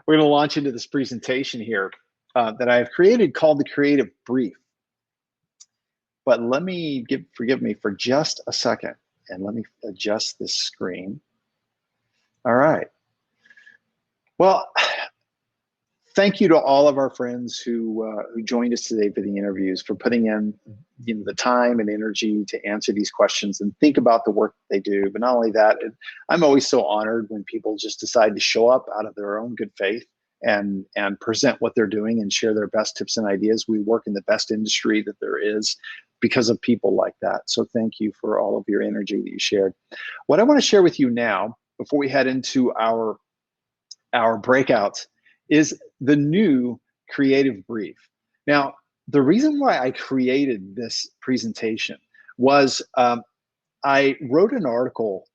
We're going to launch into this presentation here that I've created called the Creative Brief. But let me forgive me for just a second, and let me adjust this screen. All right. Well, thank you to all of our friends who joined us today for the interviews, for putting in the time and energy to answer these questions and think about the work that they do. But not only that, I'm always so honored when people just decide to show up out of their own good faith and present what they're doing and share their best tips and ideas. We work in the best industry that there is because of people like that. So thank you for all of your energy that you shared. What I want to share with you now, before we head into our breakouts, is the new Creative Brief. Now, the reason why I created this presentation was I wrote an article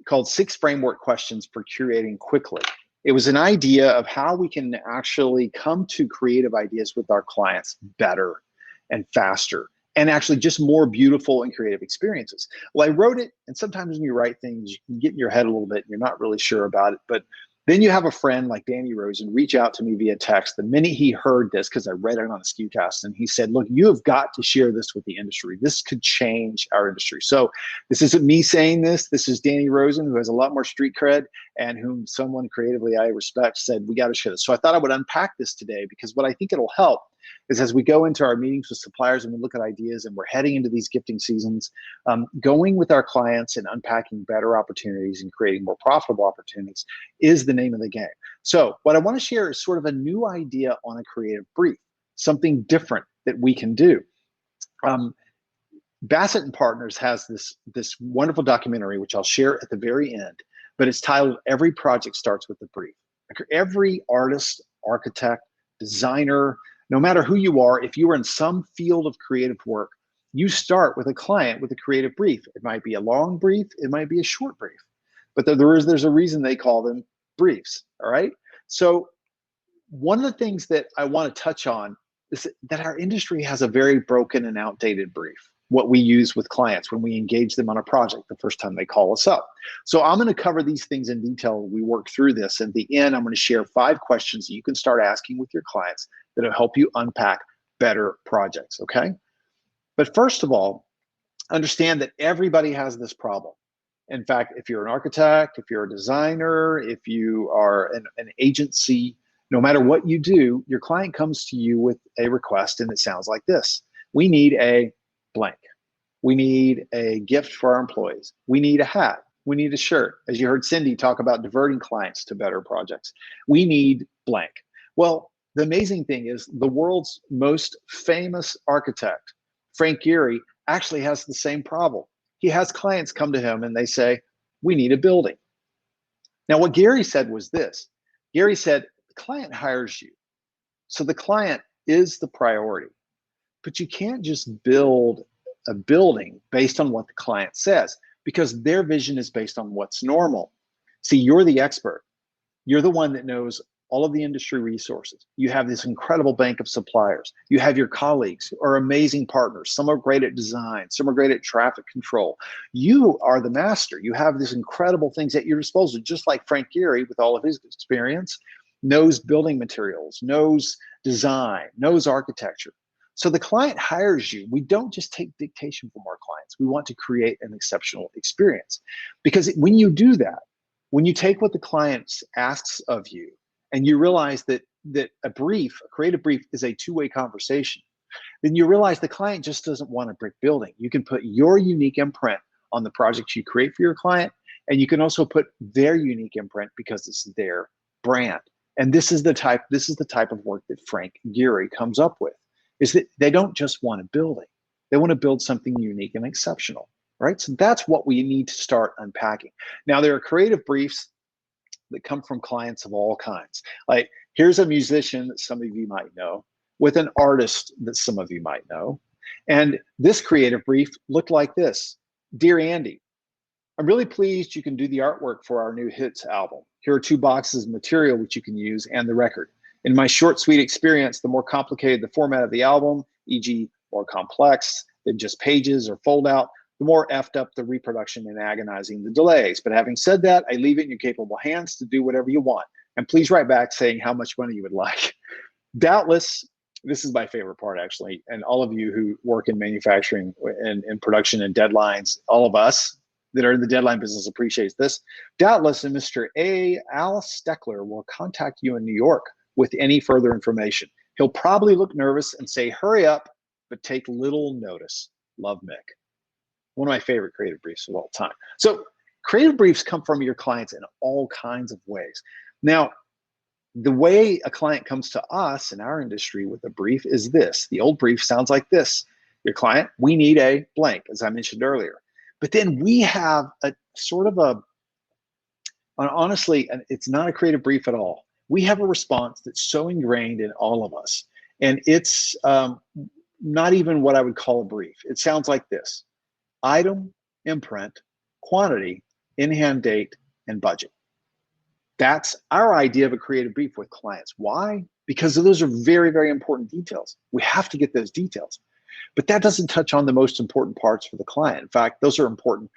called 6 Framework Questions for Curating Quickly. It was an idea of how we can actually come to creative ideas with our clients better and faster, and actually just more beautiful and creative experiences. Well, I wrote it, and sometimes when you write things, you can get in your head a little bit and you're not really sure about it, but then you have a friend like Danny Rosen reach out to me via text the minute he heard this, because I read it on a SKUcast, and he said, look, you have got to share this with the industry. This could change our industry. So this isn't me saying this. This is Danny Rosen, who has a lot more street cred and whom someone creatively I respect said, we got to share this. So I thought I would unpack this today, because what I think it'll help is as we go into our meetings with suppliers and we look at ideas and we're heading into these gifting seasons, going with our clients and unpacking better opportunities and creating more profitable opportunities is the name of the game. So what I want to share is sort of a new idea on a creative brief, something different that we can do. Bassett and Partners has this wonderful documentary, which I'll share at the very end, but it's titled Every Project Starts with a Brief. Every artist, architect, designer, no matter who you are, if you are in some field of creative work, you start with a client with a creative brief. It might be a long brief, it might be a short brief, but there's a reason they call them briefs, all right? So one of the things that I want to touch on is that our industry has a very broken and outdated brief, what we use with clients when we engage them on a project the first time they call us up. So I'm going to cover these things in detail. We work through this. At the end, I'm going to share 5 questions that you can start asking with your clients that'll help you unpack better projects, okay? But first of all, understand that everybody has this problem. In fact, if you're an architect, if you're a designer, if you are an agency, no matter what you do, your client comes to you with a request and it sounds like this. We need a blank. We need a gift for our employees. We need a hat. We need a shirt. As you heard Cindy talk about diverting clients to better projects. We need blank. Well, the amazing thing is the world's most famous architect, Frank Gehry, actually has the same problem. He has clients come to him and they say, we need a building. Now, what Gehry said was this. Gehry said, the client hires you. So the client is the priority. But you can't just build a building based on what the client says, because their vision is based on what's normal. See, you're the expert. You're the one that knows all of the industry resources. You have this incredible bank of suppliers. You have your colleagues who are amazing partners. Some are great at design. Some are great at traffic control. You are the master. You have these incredible things at your disposal, just like Frank Gehry, with all of his experience, knows building materials, knows design, knows architecture. So the client hires you. We don't just take dictation from our clients. We want to create an exceptional experience. Because when you do that, when you take what the client asks of you, and you realize that a creative brief is a two-way conversation, then you realize the client just doesn't want a brick building. You can put your unique imprint on the projects you create for your client, and you can also put their unique imprint because it's their brand. And this is the type of work that Frank Gehry comes up with, is that they don't just want a building. They want to build something unique and exceptional, right? So that's what we need to start unpacking. Now, there are creative briefs that come from clients of all kinds. Like, here's a musician that some of you might know, with an artist that some of you might know. And this creative brief looked like this. Dear Andy, I'm really pleased you can do the artwork for our new hits album. Here are 2 boxes of material which you can use and the record. In my short, sweet experience, the more complicated the format of the album, e.g. more complex than just pages or fold out, the more effed up the reproduction and agonizing the delays. But having said that, I leave it in your capable hands to do whatever you want. And please write back saying how much money you would like. Doubtless, this is my favorite part actually, and all of you who work in manufacturing and production and deadlines, all of us that are in the deadline business appreciates this. Doubtless, and Mr. Al Steckler will contact you in New York with any further information. He'll probably look nervous and say, hurry up, but take little notice. Love, Mick. One of my favorite creative briefs of all time. So creative briefs come from your clients in all kinds of ways. Now, the way a client comes to us in our industry with a brief is this. The old brief sounds like this. Your client, we need a blank, as I mentioned earlier. But then we have a sort of honestly, it's not a creative brief at all. We have a response that's so ingrained in all of us. And it's not even what I would call a brief. It sounds like this: item, imprint, quantity, in-hand date, and budget. That's our idea of a creative brief with clients. Why? Because those are very, very important details. We have to get those details. But that doesn't touch on the most important parts for the client. In fact, those are important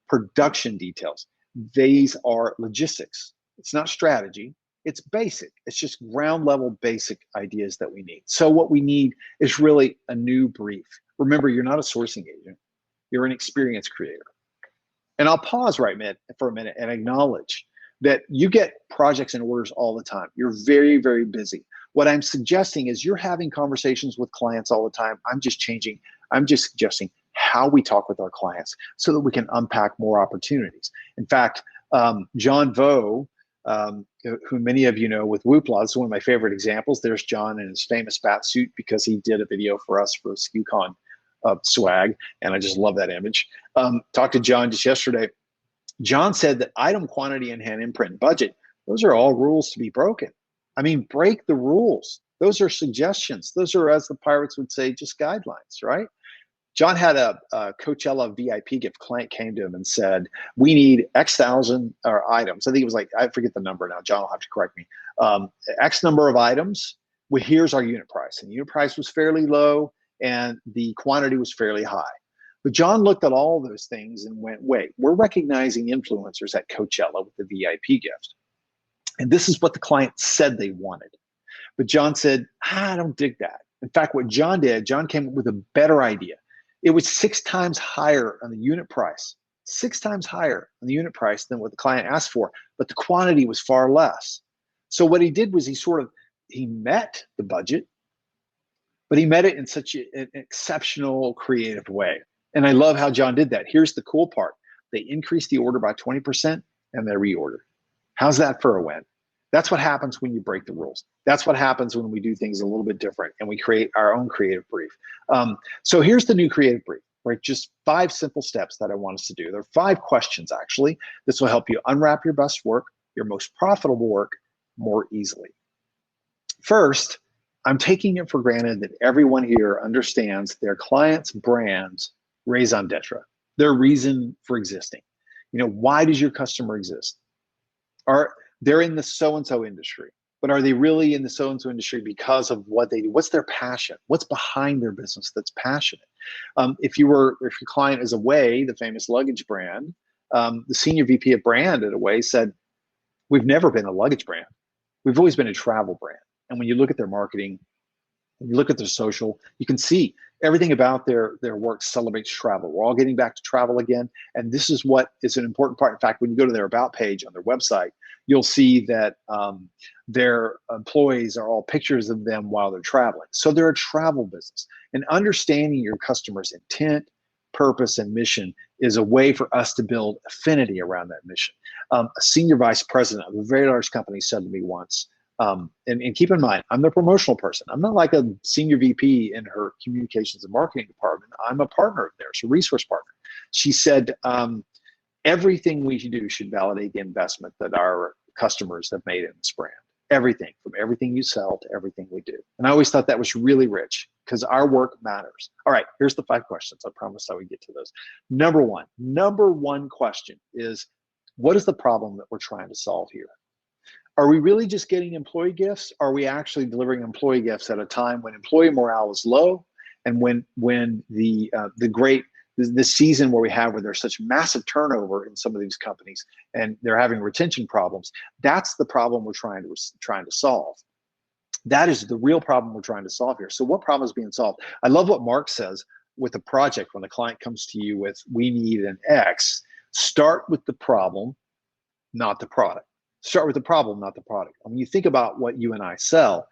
production details. These are logistics. It's not strategy. It's basic. It's just ground level basic ideas that we need. So what we need is really a new brief. Remember, you're not a sourcing agent. You're an experience creator. And I'll pause for a minute and acknowledge that you get projects and orders all the time. You're very, very busy. What I'm suggesting is you're having conversations with clients all the time. I'm just suggesting how we talk with our clients so that we can unpack more opportunities. In fact, John Vo, who many of you know with Whoopla, is one of my favorite examples. There's John in his famous bat suit because he did a video for us for SKUCon swag, and I just love that image. Talked to John just yesterday. John said that item, quantity, in-hand, imprint, budget, those are all rules to be broken. I mean, break the rules. Those are suggestions. Those are, as the pirates would say, just guidelines, right? John had a Coachella VIP gift. Client came to him and said, we need X thousand items. I think it was like, I forget the number now. John will have to correct me. X number of items. Well, here's our unit price. And the unit price was fairly low and the quantity was fairly high. But John looked at all those things and went, wait, we're recognizing influencers at Coachella with the VIP gift. And this is what the client said they wanted. But John said, I don't dig that. In fact, what John did, John came up with a better idea. It was 6 times higher on the unit price, 6 times higher on the unit price than what the client asked for, but the quantity was far less. So what he did was he met the budget, but he met it in such an exceptional, creative way. And I love how John did that. Here's the cool part. They increased the order by 20% and they reordered. How's that for a win? That's what happens when you break the rules. That's what happens when we do things a little bit different and we create our own creative brief. So here's the new creative brief, right? Just 5 simple steps that I want us to do. There are 5 questions, actually. This will help you unwrap your best work, your most profitable work, more easily. First, I'm taking it for granted that everyone here understands their clients' brand's raison d'etre, their reason for existing. You know, why does your customer exist? They're in the so-and-so industry, but are they really in the so-and-so industry because of what they do? What's their passion? What's behind their business that's passionate? If your client is Away, the famous luggage brand, the senior VP of brand at Away said, we've never been a luggage brand. We've always been a travel brand. And when you look at their marketing, when you look at their social, you can see everything about their work celebrates travel. We're all getting back to travel again. And this is what is an important part. In fact, when you go to their About page on their website, you'll see that their employees are all pictures of them while they're traveling. So they're a travel business. And understanding your customer's intent, purpose, and mission is a way for us to build affinity around that mission. A senior vice president of a very large company said to me once, and keep in mind, I'm the promotional person. I'm not like a senior VP in her communications and marketing department. I'm a partner of theirs, a resource partner. She said, everything we do should validate the investment that our customers have made in this brand. Everything, from everything you sell to everything we do. And I always thought that was really rich because our work matters. All right, here's the 5 questions. I promised I would get to those. Number one question is, what is the problem that we're trying to solve here? Are we really just getting employee gifts? Are we actually delivering employee gifts at a time when employee morale is low and when the this season where there's such massive turnover in some of these companies and they're having retention problems. That's the problem we're trying to solve. That is the real problem we're trying to solve here. So what problem is being solved? I love what Mark says with a project. When the client comes to you with, we need an X, start with the problem, not the product. Start with the problem, not the product. When you think about what you and I sell,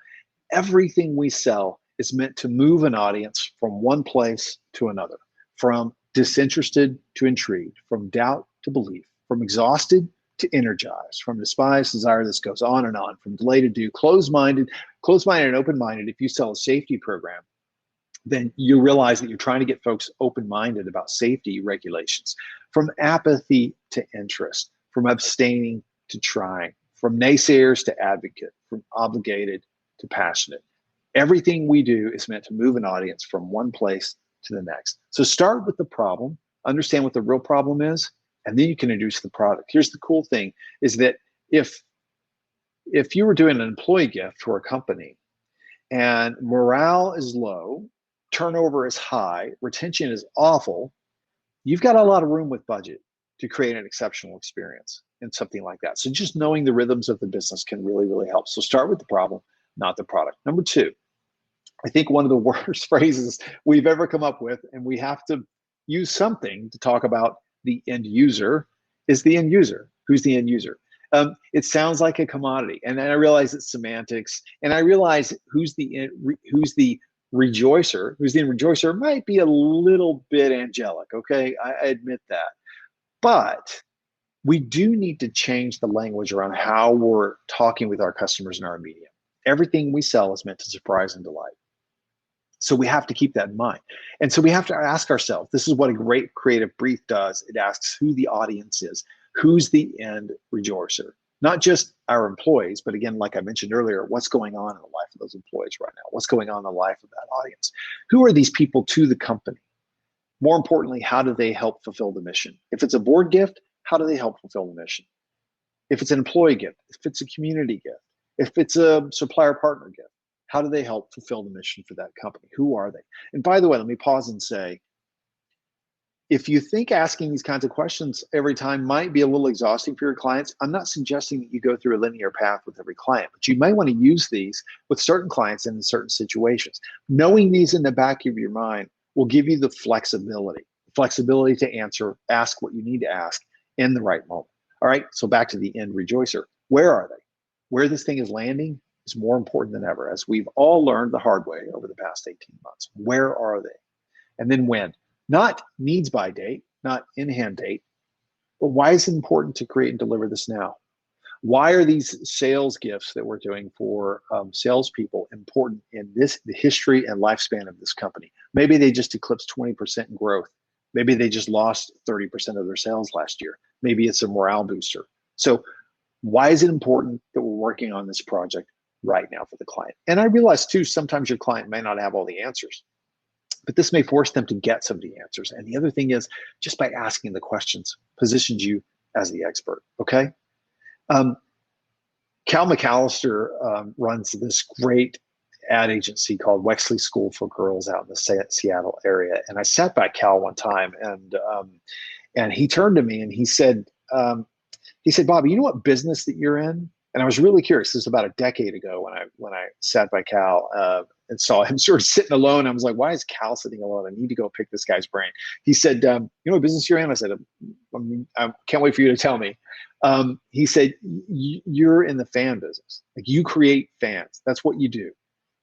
everything we sell is meant to move an audience from one place to another, from disinterested to intrigued, from doubt to belief, from exhausted to energized, from despised desire. This goes on, from delay to do, closed-minded and open-minded. If you sell a safety program, then you realize that you're trying to get folks open-minded about safety regulations, from apathy to interest, from abstaining to trying, from naysayers to advocate, from obligated to passionate. Everything we do is meant to move an audience from one place to the next. So start with the problem, understand what the real problem is, and then you can introduce the product. Here's the cool thing is that if you were doing an employee gift for a company and morale is low, turnover is high, retention is awful, you've got a lot of room with budget to create an exceptional experience in something like that. So just knowing the rhythms of the business can really, really help. So start with the problem, not the product. Number two, I think one of the worst phrases we've ever come up with, and we have to use something to talk about the end user, is the end user. Who's the end user? It sounds like a commodity, and I realize it's semantics, and I realize who's the rejoicer. Who's the end rejoicer might be a little bit angelic, okay? I admit that. But we do need to change the language around how we're talking with our customers in our medium. Everything we sell is meant to surprise and delight. So we have to keep that in mind. And so we have to ask ourselves, this is what a great creative brief does. It asks who the audience is. Who's the end rejoicer? Not just our employees, but again, like I mentioned earlier, what's going on in the life of those employees right now? What's going on in the life of that audience? Who are these people to the company? More importantly, how do they help fulfill the mission? If it's a board gift, how do they help fulfill the mission? If it's an employee gift, if it's a community gift, if it's a supplier partner gift, how do they help fulfill the mission for that company? Who are they? And by the way, let me pause and say, if you think asking these kinds of questions every time might be a little exhausting for your clients, I'm not suggesting that you go through a linear path with every client, but you may want to use these with certain clients and in certain situations. Knowing these in the back of your mind will give you the flexibility to ask what you need to ask in the right moment. All right, so back to the end rejoicer. Where are they? Where this thing is landing is more important than ever, as we've all learned the hard way over the past 18 months. Where are they? And then when? Not needs by date, not in-hand date, but why is it important to create and deliver this now? Why are these sales gifts that we're doing for salespeople important in the history and lifespan of this company? Maybe they just eclipsed 20% in growth. Maybe they just lost 30% of their sales last year. Maybe it's a morale booster. So why is it important that we're working on this project right now for the client? And I realize too, sometimes your client may not have all the answers, but this may force them to get some of the answers. And the other thing is, just by asking the questions positions you as the expert, okay? Cal McAllister runs this great ad agency called Wexley School for Girls out in the Seattle area. And I sat by Cal one time, and he turned to me and he said, Bobby, you know what business that you're in? And I was really curious. This was about a decade ago when I sat by Cal and saw him sort of sitting alone. I was like, why is Cal sitting alone? I need to go pick this guy's brain. He said, you know what business you're in? I said, I can't wait for you to tell me. He said, you're in the fan business. Like, you create fans. That's what you do.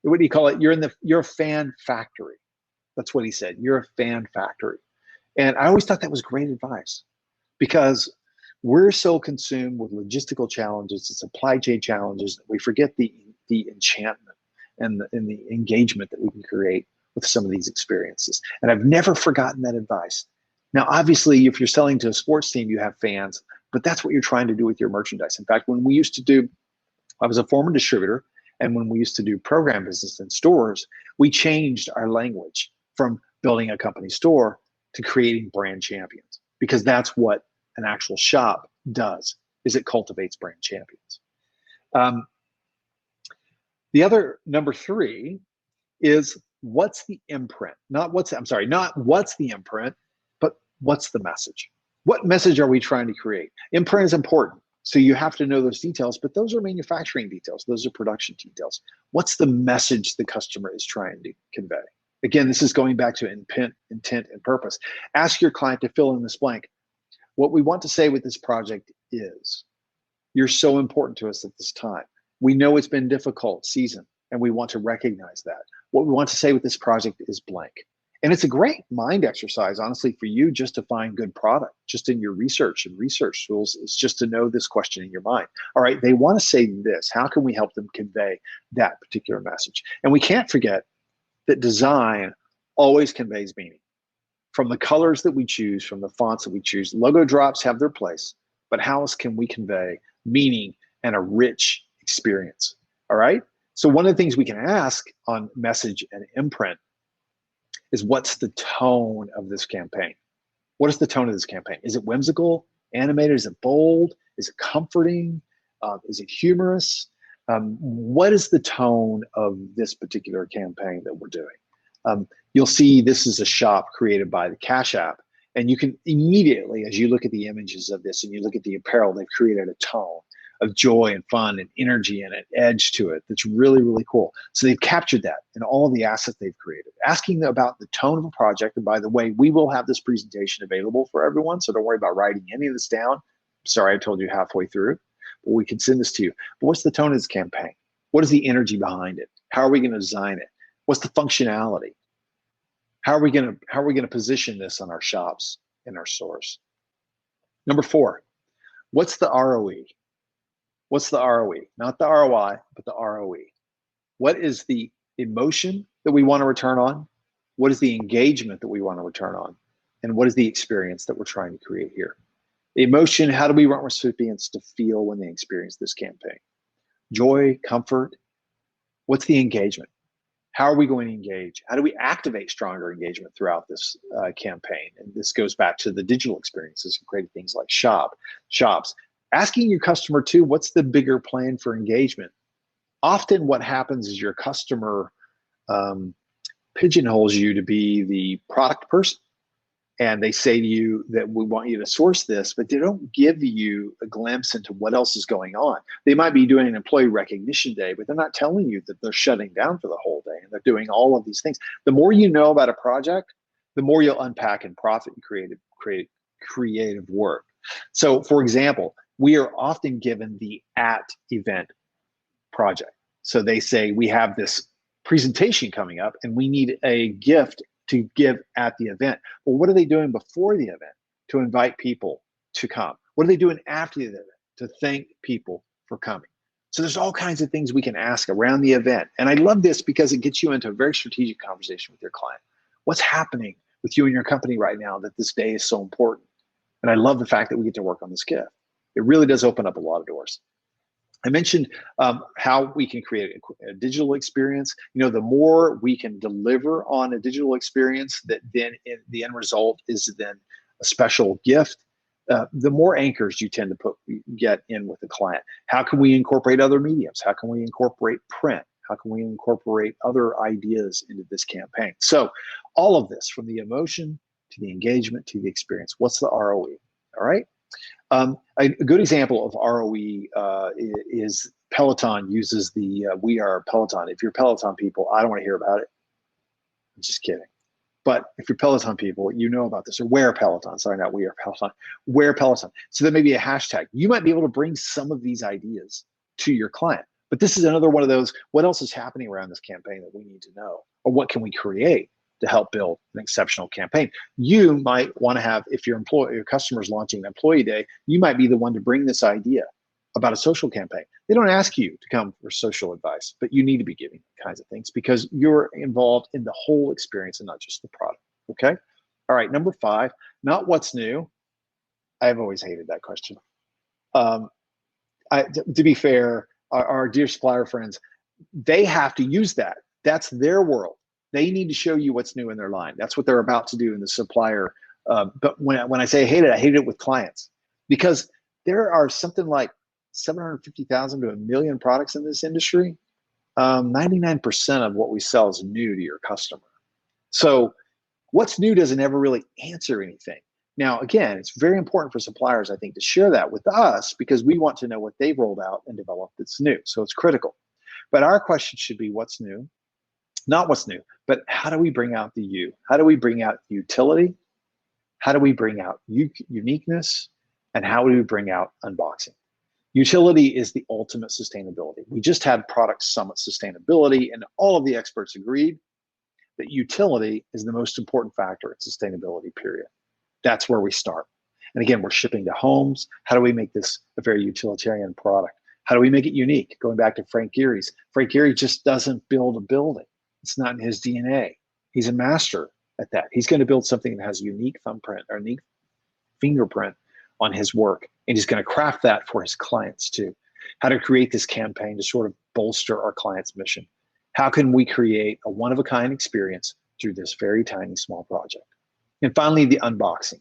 What do you call it? You're a fan factory. That's what he said. You're a fan factory. And I always thought that was great advice, because we're so consumed with logistical challenges and supply chain challenges that we forget the enchantment and the engagement that we can create with some of these experiences. And I've never forgotten that advice. Now, obviously, if you're selling to a sports team, you have fans, but that's what you're trying to do with your merchandise. In fact, when we used to do, I was a former distributor, and when we used to do program business in stores, we changed our language from building a company store to creating brand champions, because that's what an actual shop does, is it cultivates brand champions. The other, number three, is what's the imprint? Not what's the imprint, What's the message? What message are we trying to create? Imprint is important. So you have to know those details, but those are manufacturing details. Those are production details. What's the message the customer is trying to convey? Again, this is going back to intent, and purpose. Ask your client to fill in this blank. What we want to say with this project is, you're so important to us at this time. We know it's been a difficult season, and we want to recognize that. What we want to say with this project is blank. And it's a great mind exercise, honestly, for you just to find good product, just in your research and research tools. It's just to know this question in your mind. All right, they want to say this. How can we help them convey that particular message? And we can't forget that design always conveys meaning. From the colors that we choose, from the fonts that we choose, logo drops have their place, but how else can we convey meaning and a rich experience? All right, so one of the things we can ask on message and imprint is, what's the tone of this campaign? What is the tone of this campaign? Is it whimsical, animated? Is it bold? Is it comforting? Is it humorous? What is the tone of this particular campaign that we're doing? You'll see this is a shop created by the Cash App, and you can immediately, as you look at the images of this and you look at the apparel, they've created a tone of joy and fun and energy and an edge to it that's really, really cool. So they've captured that in all of the assets they've created. Asking about the tone of a project, and by the way, we will have this presentation available for everyone, so don't worry about writing any of this down. Sorry, I told you halfway through, but we can send this to you. But what's the tone of this campaign? What is the energy behind it? How are we going to design it? What's the functionality? How are we going to position this on our shops and our stores? Number 4, what's the ROE? What's the ROE? Not the ROI, but the ROE. What is the emotion that we want to return on? What is the engagement that we want to return on? And what is the experience that we're trying to create here? The emotion, how do we want recipients to feel when they experience this campaign? Joy, comfort. What's the engagement? How are we going to engage? How do we activate stronger engagement throughout this campaign? And this goes back to the digital experiences and creating things like shops. Asking your customer too, what's the bigger plan for engagement? Often what happens is your customer pigeonholes you to be the product person. And they say to you that we want you to source this, but they don't give you a glimpse into what else is going on. They might be doing an employee recognition day, but they're not telling you that they're shutting down for the whole day and they're doing all of these things. The more you know about a project, the more you'll unpack and profit in creative work. So for example, we are often given the event project. So they say, we have this presentation coming up and we need a gift to give at the event. Well, what are they doing before the event to invite people to come? What are they doing after the event to thank people for coming? So there's all kinds of things we can ask around the event. And I love this because it gets you into a very strategic conversation with your client. What's happening with you and your company right now that this day is so important? And I love the fact that we get to work on this gift. It really does open up a lot of doors. I mentioned how we can create a digital experience. You know, the more we can deliver on a digital experience that then the end result is then a special gift, the more anchors you tend to get in with the client. How can we incorporate other mediums? How can we incorporate print? How can we incorporate other ideas into this campaign? So all of this, from the emotion to the engagement to the experience, what's the ROE? All right. A good example of ROE is Peloton uses the We Are Peloton. If you're Peloton people, I don't want to hear about it. I'm just kidding. But if you're Peloton people, you know about this, or Wear Peloton. Sorry, not We Are Peloton. Wear Peloton. So there may be a hashtag. You might be able to bring some of these ideas to your client. But this is another one of those, what else is happening around this campaign that we need to know? Or what can we create to help build an exceptional campaign? You might want to have, if your customer's launching an employee day, you might be the one to bring this idea about a social campaign. They don't ask you to come for social advice, but you need to be giving kinds of things because you're involved in the whole experience and not just the product, okay? All right, number 5, not what's new. I've always hated that question. To be fair, our dear supplier friends, they have to use that. That's their world. They need to show you what's new in their line. That's what they're about to do in the supplier. But when I say I hate it with clients, because there are something like 750,000 to 1 million products in this industry. 99% of what we sell is new to your customer. So what's new doesn't ever really answer anything. Now, again, it's very important for suppliers, I think, to share that with us because we want to know what they've rolled out and developed that's new. So it's critical. But our question should be what's new, not what's new, but how do we bring out the you? How do we bring out utility? How do we bring out uniqueness? And how do we bring out unboxing? Utility is the ultimate sustainability. We just had Product Summit Sustainability, and all of the experts agreed that utility is the most important factor in sustainability, period. That's where we start. And again, we're shipping to homes. How do we make this a very utilitarian product? How do we make it unique? Going back to Frank Gehry's. Frank Gehry just doesn't build a building. It's not in his DNA. He's a master at that. He's going to build something that has a unique thumbprint or unique fingerprint on his work. And he's going to craft that for his clients too. How to create this campaign to sort of bolster our client's mission. How can we create a one-of-a-kind experience through this very tiny, small project? And finally, the unboxing.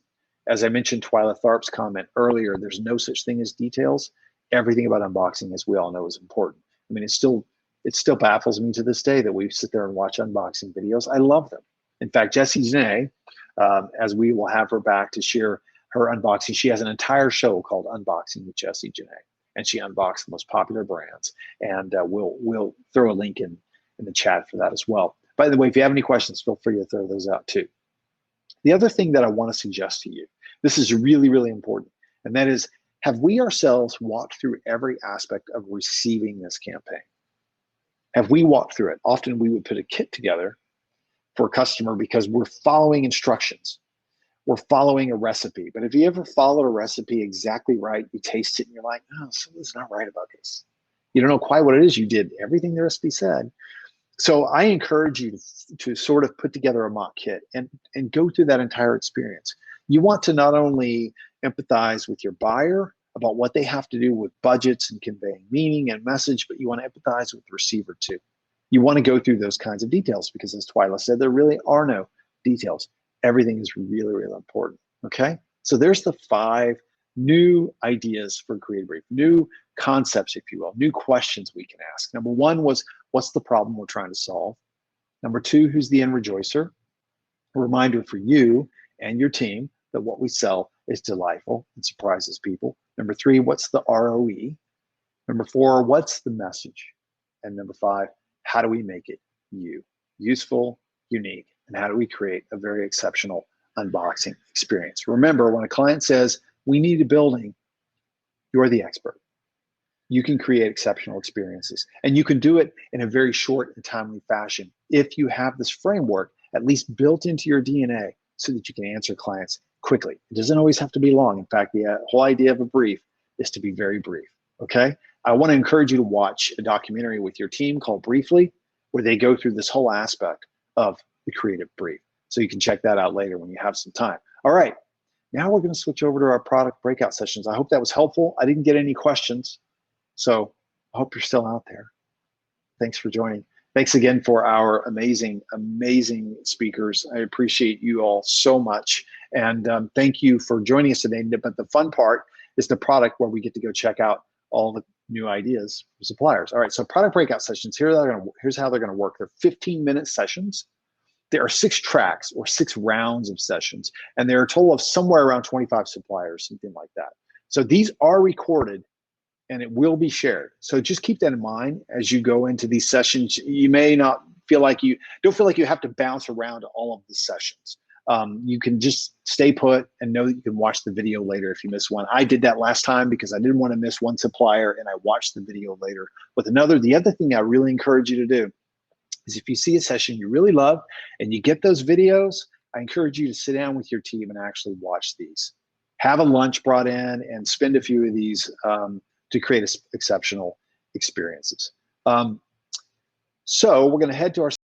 As I mentioned Twyla Tharp's comment earlier, there's no such thing as details. Everything about unboxing, as we all know, is important. I mean, it still baffles me to this day that we sit there and watch unboxing videos. I love them. In fact, Jessie Janae, as we will have her back to share her unboxing, she has an entire show called Unboxing with Jessie Janae, and she unboxed the most popular brands. And we'll throw a link in the chat for that as well. By the way, if you have any questions, feel free to throw those out too. The other thing that I want to suggest to you, this is really, really important, and that is, have we ourselves walked through every aspect of receiving this campaign? Have we walked through it? Often we would put a kit together for a customer because we're following instructions. We're following a recipe. But have you ever followed a recipe exactly right? You taste it and you're like, oh, something's not right about this. You don't know quite what it is. You did everything the recipe said. So I encourage you to sort of put together a mock kit and go through that entire experience. You want to not only empathize with your buyer about what they have to do with budgets and conveying meaning and message, but you want to empathize with the receiver too. You want to go through those kinds of details because, as Twyla said, there really are no details. Everything is really, really important, okay? So there's the 5 new ideas for Creative Brief, new concepts, if you will, new questions we can ask. Number 1 was, what's the problem we're trying to solve? Number 2, who's the end rejoicer? A reminder for you and your team that what we sell is delightful and surprises people. Number 3, what's the ROE? Number 4, what's the message? And number 5, how do we make it useful, unique, and how do we create a very exceptional unboxing experience? Remember, when a client says, we need a building, you're the expert. You can create exceptional experiences, and you can do it in a very short and timely fashion if you have this framework at least built into your DNA so that you can answer clients quickly. It doesn't always have to be long. In fact, the whole idea of a brief is to be very brief, okay? I want to encourage you to watch a documentary with your team called Briefly, where they go through this whole aspect of the creative brief. So you can check that out later when you have some time. All right, now we're going to switch over to our product breakout sessions. I hope that was helpful. I didn't get any questions, so I hope you're still out there. Thanks for joining. Thanks again for our amazing, amazing speakers. I appreciate you all so much. And thank you for joining us today. But the fun part is the product where we get to go check out all the new ideas for suppliers. All right, so product breakout sessions, here's how they're going to work. They're 15-minute sessions. There are 6 tracks or 6 rounds of sessions, and there are a total of somewhere around 25 suppliers, something like that. So these are recorded and it will be shared. So just keep that in mind as you go into these sessions. You may not feel like you have to bounce around to all of the sessions. You can just stay put and know that you can watch the video later if you miss one. I did that last time because I didn't want to miss one supplier, and I watched the video later with another. The other thing I really encourage you to do is if you see a session you really love and you get those videos, I encourage you to sit down with your team and actually watch these. Have a lunch brought in and spend a few of these to create exceptional experiences. So we're going to head to our